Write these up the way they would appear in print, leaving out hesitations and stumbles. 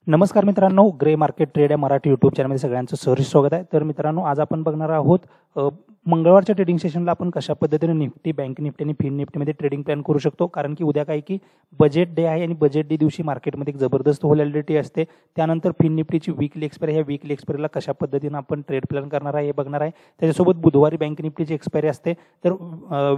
नमस्कार मित्रांनो, grey market trade या मराठी यूट्यूब चॅनलमध्ये सगळ्यांचं सहर्ष स्वागत आहे। तर मित्रांनो, आज आपण बघणार आहोत मंगळवारच्या ट्रेडिंग सेशनला आपण कशा पद्धतीने निफ्टी, बँक निफ्टी आणि फिन निफ्टीमध्ये ट्रेडिंग प्लॅन करू शकतो। कारण की उद्या काय की बजेट डे आहे आणि बजेट डे दिवशी मार्केटमध्ये एक जबरदस्त व्हॉलॅटिलिटी असते। त्यानंतर फिन निफ्टीची वीकली एक्सपायरी, ह्या वीकली एक्सपायरीला कशा पद्धतीने आपण ट्रेड प्लॅन करणार आहे हे बघणार आहे। त्याच्यासोबत बुधवारी बँक निफ्टीची एक्सपायरी असते, तर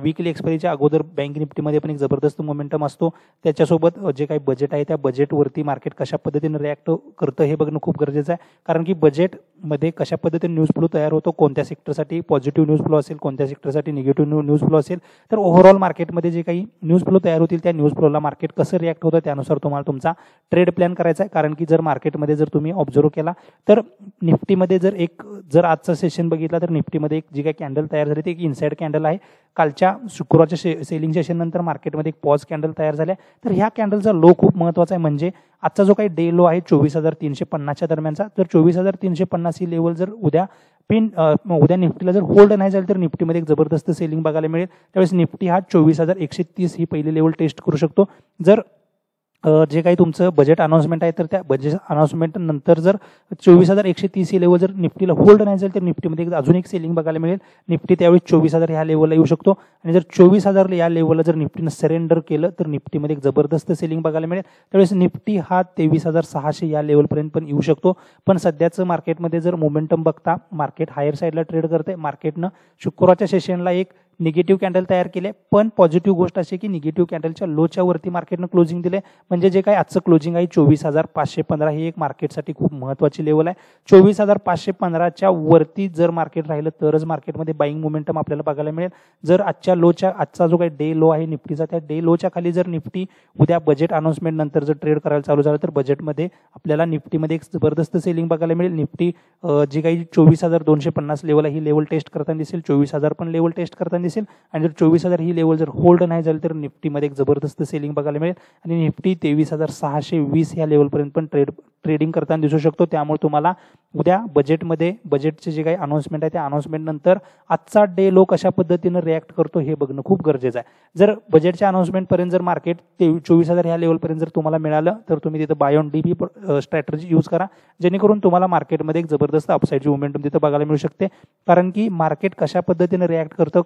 वीकली एक्सपायरीच्या अगोदर बँक निफ्टीमध्ये पण एक जबरदस्त मोमेंटम असतो। त्याच्यासोबत जे काही बजेट आहे त्या बजेटवरती मार्केट कशा पद्धतीने रिॲक्ट करतं हे बघणं खूप गरजेचं आहे। कारण की बजेटमध्ये कशा पद्धतीने न्यूज फ्लो तयार होतो, कोणत्या सेक्टरसाठी पॉझिटिव्ह न्यूज फ्लो असेल, कोणत्या सेक्टरसाठी निगेटिव्ह न्यूज फ्लो असेल, तर ओव्हरऑल मार्केटमध्ये जे काही न्यूज फ्लो तयार होतील त्या न्यूज फ्लोला मार्केट कसं रिॲक्ट होतं त्यानुसार तुम्हाला तुमचा ट्रेड प्लॅन करायचा आहे। कारण की जर मार्केटमध्ये जर तुम्ही ऑब्झर्व केला तर निफ्टीमध्ये जर आजचा सेशन बघितला तर निफ्टीमध्ये एक जी काही कॅन्डल तयार झाली ती एक इनसाइड कॅन्डल आहे। कालच्या शुक्रवारच्या सेलिंग सेशन नंतर मार्केटमध्ये एक पॉज कॅन्डल तयार झाल्या, तर ह्या कॅन्डलचा लो खूप महत्त्वाचा आहे। म्हणजे आजचा जो काही डे लो आहे 24,350च्या दरम्यानचा, तर 24,350 ही लेवल जर उद्या निफ्टीला जर होल्ड नाही झाली तर निफ्टीमध्ये एक जबरदस्त सेलिंग बघायला मिळेल। त्यावेळेस निफ्टी हा 24,130 ही पहिली लेवल टेस्ट करू शकतो। जर जे काही तुमचं बजेट अनाउन्समेंट आहे तर त्या बजेट अनाउन्समेंट नंतर जर 24,130 ही लेवल जर निफ्टीला होल्ड नाही झाली तर निफ्टीमध्ये अजून एक सेलिंग बघायला मिळेल। निफ्टी त्यावेळेस 24,000 ह्या लेवलला येऊ शकतो आणि जर 24,000 या लेवलला जर निफ्टीनं सरेंडर केलं तर निफ्टीमध्ये एक जबरदस्त सेलिंग बघायला मिळेल। त्यावेळेस निफ्टी हा 23,600 या लेवलपर्यंत पण येऊ शकतो। पण सध्याचं मार्केटमध्ये जर मोमेंटम बघता मार्केट हायर साईडला ट्रेड करते। मार्केटनं शुक्रवारच्या सेशनला एक निगेटिव्ह कॅन्डल तयार केले, पण पॉझिटिव्ह गोष्ट अशी की निगेटिव्ह कॅन्डलच्या लोच्या वरती मार्केटनं क्लोजिंग दिले। म्हणजे जे काही आजचं क्लोजिंग आहे 24,515 ही एक मार्केटसाठी खूप महत्त्वाची लेवल आहे। 24,515च्या वरती जर मार्केट राहिलं तरच मार्केटमध्ये बाईंग मोमेंटम आपल्याला बघायला मिळेल। जर आजचा जो काही डे लो आहे निफ्टीचा, त्या डे लोच्या खाली जर निफ्टी उद्या बजेट अनाउन्समेंट नंतर जर ट्रेड करायला चालू झालं तर बजेटमध्ये आपल्याला निफ्टीमध्ये एक जबरदस्त सेलिंग बघायला मिळेल। निफ्टी जी काही 24,250 लेवल आहे ही लेवल टेस्ट करताना दिसेल, 24,000 पण लेवल टेस्ट करताना दिसेल आणि जर 24,000 ही लेवल जर होल्ड नाही झाली तर निफ्टीमध्ये एक जबरदस्त सेलिंग बघायला मिळेल आणि निफ्टी 23,620 या लेवलपर्यंत पण ट्रेडिंग करताना दिसू शकतो। त्यामुळे तुम्हाला उद्या बजेटचे जे काही अनाउन्समेंट आहे त्या अनाउन्समेंट नंतर आजचा डे लो कशा पद्धतीने रिॲक्ट करतो हे बघणं खूप गरजेचं आहे। जर बजेटच्या अनाउन्समेंट पर्यंत जर मार्केट 24,000 ह्या लेवलपर्यंत जर तुम्हाला मिळालं तर तुम्ही तिथं buy on DP strategy use करा, जेणेकरून तुम्हाला मार्केटमध्ये एक जबरदस्त अपसाईडची मोमेंटम तिथं बघायला मिळू शकते। कारण की मार्केट कशा पद्धतीने रिॲक्ट करतं,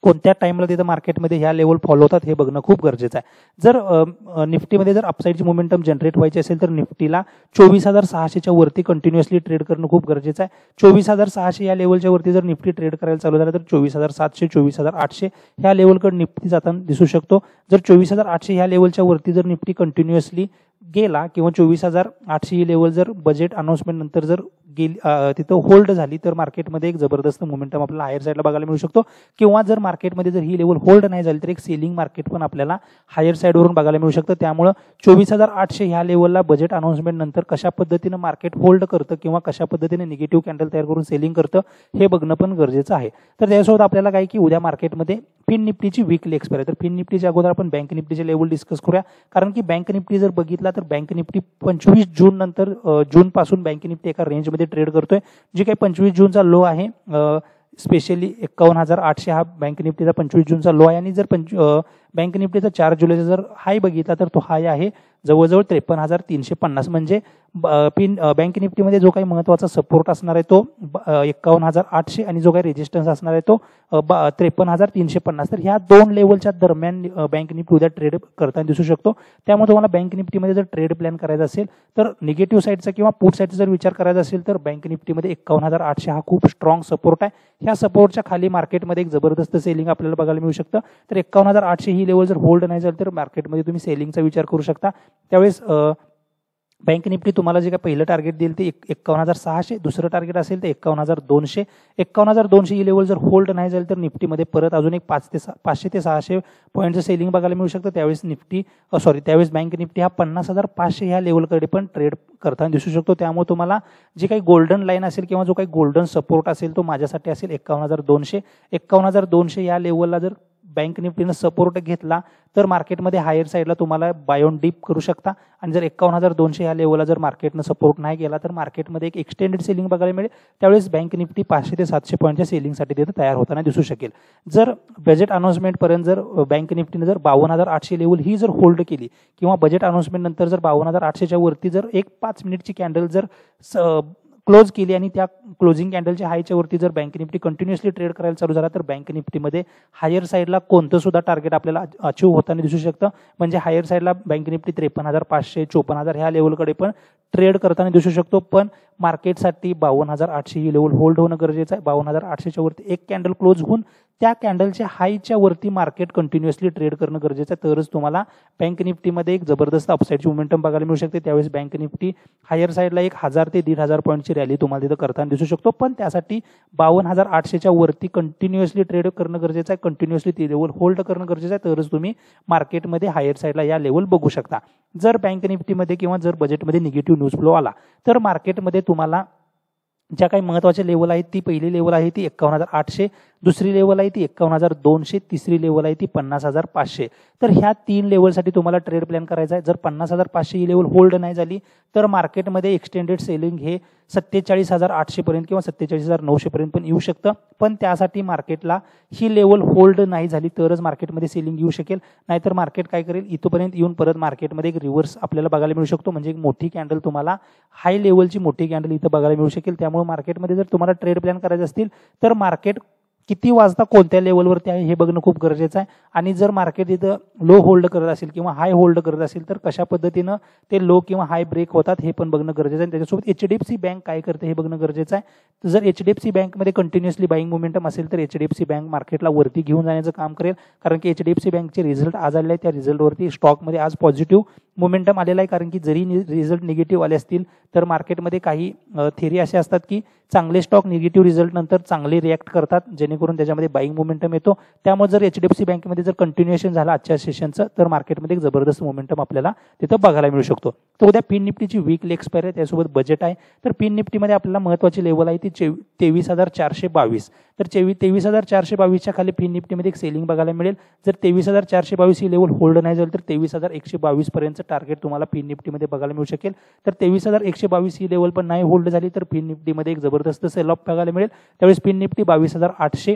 कोणत्या टाइमला तिथं मार्केटमध्ये ह्या लेवल फॉलो होतात हे बघणं खूप गरजेचं आहे। जर निफ्टीमध्ये जर अपसाईडची मोमेंटम जनरेट व्हायची असेल तर निफ्टीला 24,600च्या वरती कंटिन्युअसली ट्रेड करणं खूप गरजेचं आहे। 24,600 या लेवलच्या वरती जर निफ्टी ट्रेड करायला चालू झालं तर 24,700, 24,800 ह्या लेवलकडे निफ्टी जाताना दिसू शकतो। जर 24,800 ह्या लेवलच्या वरती जर निफ्टी कंटिन्युअसली गेला किंवा 24,800 ही लेवल जर बजेट अनाउन्समेंट नंतर जर तिथं होल्ड झाली तर मार्केटमध्ये एक जबरदस्त मोमेंटम आपल्याला हायर साईडला बघायला मिळू शकतो। किंवा जर मार्केटमध्ये जर ही लेवल होल्ड नाही झाली तर एक सेलिंग मार्केट पण आपल्याला हायर साईडवरून बघायला मिळू शकतं। त्यामुळे 24,800 ह्या लेवलला बजेट अनाउन्समेंट नंतर कशा पद्धतीने मार्केट होल्ड करतं किंवा कशा पद्धतीने निगेटिव्ह कॅन्डल तयार करून सेलिंग करतं हे बघणं पण गरजेचं आहे। तर त्यासोबत आपल्याला काय की उद्या मार्केटमध्ये फिन निफ्टीची वीकली एक्सपायरी, तर फिन निफ्टीच्या अगोदर आपण बँक निफ्टीचे लेवल डिस्कस करूया। कारण की बँक निफ्टी जर बघितला तर बँक निफ्टी 25 जून नंतर जून पासून बँक निफ्टी एका रेंजमध्ये ट्रेड करतोय। जे काही 25 जूनचा लो आहे स्पेशली 51,800 हा बँक निफ्टीचा 25 जूनचा लो आहे आणि जर बँक निफ्टीचा 4 जुलैचा जर हाय बघितला तर तो हाय आहे जवळजवळ 53,350। म्हणजे बँक निफ्टीमध्ये जो काही महत्त्वाचा सपोर्ट असणार आहे तो 51,800 आणि जो काही रेजिस्टन्स असणार आहे तो 53,350। तर ह्या दोन लेवलच्या दरम्यान बँक निफ्टी उद्या ट्रेड करताना दिसू शकतो। त्यामुळे तुम्हाला बँक निफ्टीमध्ये जर ट्रेड प्लॅन करायचा असेल तर निगेटिव्ह साईडचा किंवा पुट साईडचा जर विचार करायचा असेल तर बँक निफ्टीमध्ये 51,800 हा खूप स्ट्रॉंग सपोर्ट आहे। ह्या सपोर्टच्या खाली मार्केटमध्ये एक जबरदस्त सेलिंग आपल्याला बघायला मिळू शकतं। तर 51,800 ही लेवल जर होल्ड नाही झाली तर मार्केटमध्ये तुम्ही सेलिंगचा विचार करू शकता। त्यावेळेस बँक निफ्टी तुम्हाला जे काही पहिलं टार्गेट देईल ते 51,600, दुसरं टार्गेट असेल ते 51,200। 51,200 ही लेवल जर होल्ड नाही झाली तर निफ्टीमध्ये परत अजून एक 500 ते 600 पॉईंटचं सेलिंग बघायला मिळू शकतं। त्यावेळेस बँक निफ्टी हा 50,500 ह्या लेवलकडे पण ट्रेड करताना दिसू शकतो। त्यामुळे तुम्हाला जी काही गोल्डन लाईन असेल किंवा जो काही गोल्डन सपोर्ट असेल तो माझ्यासाठी असेल 51,200। 51,200 या लेवलला जर बँक निफ्टीनं सपोर्ट घेतला तर मार्केटमध्ये हायर साईडला तुम्हाला बाय ऑन डीप करू शकता आणि जर 51,200 या लेवलला जर मार्केटनं सपोर्ट नाही केला तर मार्केटमध्ये एक एक्सटेंडेड सेलिंग बघायला मिळेल. त्यावेळेस बँक निफ्टी 500 ते 700 पॉईंटच्या सेलिंगसाठी तिथं तयार होताना दिसू शकेल. जर बजेट अनाउन्समेंटपर्यंत जर बँक निफ्टीनं जर 52,800 लेवल ही जर होल्ड केली किंवा बजेट अनाउन्समेंट नंतर जर 52,800च्या वरती जर एक 5 मिनिटची कॅन्डल जर क्लोज केली आणि त्या क्लोजिंग कॅन्डलच्या हायच्या वरती जर बँक निफ्टी कंटिन्युअसली ट्रेड करायला चालू झाला तर बँक निफ्टीमध्ये हायर साईडला कोणतं सुद्धा टार्गेट आपल्याला अचीव्ह होताना दिसू शकतं. म्हणजे हायर साईडला बँक निफ्टी 53,500 54,000 ह्या लेवलकडे पण ट्रेड करताना दिसू शकतो. पण मार्केटसाठी 52,800 ही लेवल होल्ड होणं गरजेचं आहे. 52,800च्या वरती एक कॅन्डल क्लोज होऊन त्या कॅन्डलच्या हायच्या वरती मार्केट कंटिन्युअसली ट्रेड करणं गरजेचं आहे. तरच तुम्हाला बँक निफ्टीमध्ये एक जबरदस्त अपसाईडची मोमेंटम बघायला मिळू शकते. त्यावेळेस बँक निफ्टी हायर साईडला 1,000 ते 1,500 पॉईंटची रॅली तुम्हाला तिथं करताना दिसू शकतो. पण त्यासाठी 52,800च्या वरती कंटिन्युअसली ट्रेड करणं गरजेचं आहे. कंटिन्युअसली ती लेवल होल्ड करणं गरजेचं आहे. तरच तुम्ही मार्केटमध्ये हायर साईडला या लेवल बघू शकता. जर बँक निफ्टीमध्ये किंवा जर बजेटमध्ये निगेटिव्ह न्यूज फ्लो आला तर मार्केटमध्ये तुम्हाला ज्या काही महत्त्वाच्या लेवल आहेत ती पहिली लेवल आहे ती 51,800, दुसरी लेवल आहे ती 51,200, तिसरी लेवल आहे ती 50,500. तर ह्या 3 लेवलसाठी तुम्हाला ट्रेड प्लॅन करायचा आहे. जर 50,500 ही लेवल होल्ड नाही झाली तर मार्केटमध्ये एक्सटेंडेड सेलिंग हे 47,800 पर्यंत किंवा 47,900 पर्यंत पण येऊ शकतं. पण त्यासाठी मार्केटला ही लेवल होल्ड नाही झाली तरच मार्केटमध्ये सेलिंग येऊ शकेल. नाहीतर मार्केट काय करेल, इथपर्यंत येऊन परत मार्केटमध्ये एक रिव्हर्स आपल्याला बघायला मिळू शकतो. म्हणजे एक मोठी कॅन्डल तुम्हाला हाय लेवलची मोठी कॅन्डल इथं बघायला मिळू शकेल. त्यामुळे मार्केटमध्ये जर तुम्हाला ट्रेड प्लॅन करायचे असतील तर मार्केट किती वाजता कोणत्या लेवलवरती आहे हे बघणं खूप गरजेचं आहे. आणि जर मार्केट इथं लो होल्ड करत असेल किंवा हाय होल्ड करत असेल तर कशा पद्धतीनं ते लो किंवा हाय ब्रेक होतात हे पण बघणं गरजेचं आहे. त्याच्यासोबत HDFC बँक काय करते हे बघणं गरजेचं आहे. तर जर HDFC बँकमध्ये कंटिन्युअसली बाईंग मोमेंटम असेल तर HDFC बँक मार्केटला वरती घेऊन जाण्याचं काम करेल. कारण की HDFC बँकचे रिझल्ट आज आलेले आहेत. त्या रिझल्टवरती स्टॉकमध्ये आज पॉझिटिव्ह मोमेंटम आलेला आहे. कारण की जरी रिझल्ट निगेटिव्ह आले असतील तर मार्केटमध्ये काही थेरी असे असतात की चांगले स्टॉक निगेटिव्ह रिझल्ट नंतर चांगले रिॲक्ट करतात जेणेकरून त्याच्यामध्ये बाईंग मोमेंटम येतो. त्यामुळे जर HDFC बँकेमध्ये जर कंटिन्युएशन झालं आजच्या सेशनचं तर मार्केटमध्ये एक जबरदस्त मोमेंटम आपल्याला तिथं बघायला मिळू शकतो. तर उद्या फिन निफ्टीची वीकली एक्सपायर आहे, त्यासोबत बजेट आहे. तर फिन निफ्टीमध्ये आपल्याला महत्त्वाची लेवल आहे ती 23,422. तर 23,422च्या खाली फिन निफ्टीमध्ये एक सेलिंग बघायला मिळेल. जर 23,422 ही लेवल होल्ड नाही झाली तर 23,122 पर्यंत टार्गेट तुम्हाला फिन निफ्टीमध्ये बघायला मिळू शकेल. तर 23,122 ही लेवल पण नाही होल्ड झाली तर फिन निफ्टीमध्ये एक जबरदस्त सेल ऑफ बघायला मिळेल. त्यावेळेस फिन निफ्टी 22,800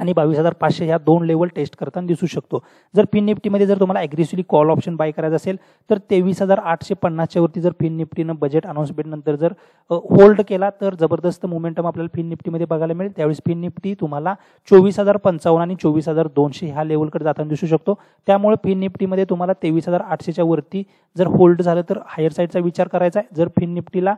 आणि 22,500 ह्या 2 लेवल टेस्ट करताना दिसू शकतो. जर फिन निफ्टीमध्ये जर तुम्हाला ॲग्रेसिव्हली कॉल ऑप्शन बाय करायचं असेल तर 23,850च्या वरती जर फिन निफ्टीनं बजेट अनाउन्समेंट नंतर जर होल्ड केला तर जबरदस्त मोमेंटम आपल्याला फिन निफ्टीमध्ये बघायला मिळेल. त्यावेळेस फिन निफ्टी तुम्हाला 24,055 आणि 24,200 ह्या लेवलकडे जाताना दिसू शकतो. त्यामुळे फिन निफ्टीमध्ये तुम्हाला 23,800च्या वरती जर होल्ड झालं तर हायर साईडचा विचार करायचा आहे. जर फिन निफ्टीला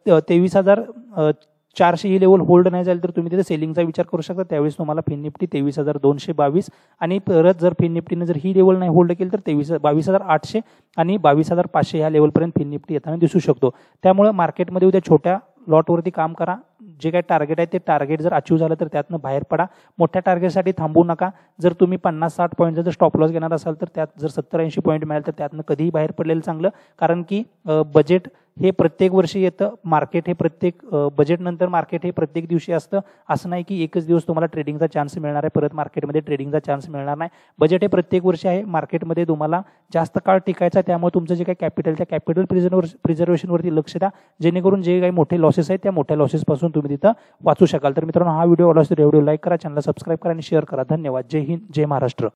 23,400 ही लेवल होल्ड नाही झाली तर तुम्ही तिथे सेलिंगचा विचार करू शकता. त्यावेळेस तुम्हाला फिन निफ्टी 23,222 आणि परत जर फिन निफ्टीने जर ही लेवल नाही होल्ड केली तर 22,800 आणि 22,500 ह्या लेवलपर्यंत फिन निफ्टी येताना दिसू शकतो. त्यामुळे मार्केटमध्ये उद्या छोट्या लॉटवरती काम करा. जे काही टार्गेट आहे ते टार्गेट जर अचीव्ह झालं तर त्यातनं बाहेर पडा. मोठ्या टार्गेटसाठी थांबू नका. जर तुम्ही 50-60 पॉईंट जर स्टॉप लॉस घेणार असाल तर त्यात जर 70-80 पॉईंट मिळाल तर त्यातनं कधीही बाहेर पडलेलं चांगलं. कारण की बजेट हे प्रत्येक वर्षी येतं. मार्केट हे प्रत्येक बजेट नंतर मार्केट हे प्रत्येक दिवशी असतं. असं नाही की एकच दिवस तुम्हाला ट्रेडिंगचा चान्स मिळणार आहे परत मार्केटमध्ये ट्रेडिंगचा चान्स मिळणार नाही. बजेट हे प्रत्येक वर्षी आहे. मार्केटमध्ये तुम्हाला जास्त काळ टिकायचं आहे. त्यामुळे तुमचं जे काही कॅपिटल त्या कॅपिटल प्रिझर्वेशनवरती लक्ष द्या जेणेकरून जे काही मोठे लॉसेस आहेत त्या मोठ्या लॉसेसपासून तुम्ही तिथं वाचू शकाल. तर मित्रांनो हा व्हिडिओ आवडला असेल व्हिडिओ लाईक करा, चॅनलला सबस्क्राईब करा आणि शेअर करा. धन्यवाद. जय हिंद, जय महाराष्ट्र.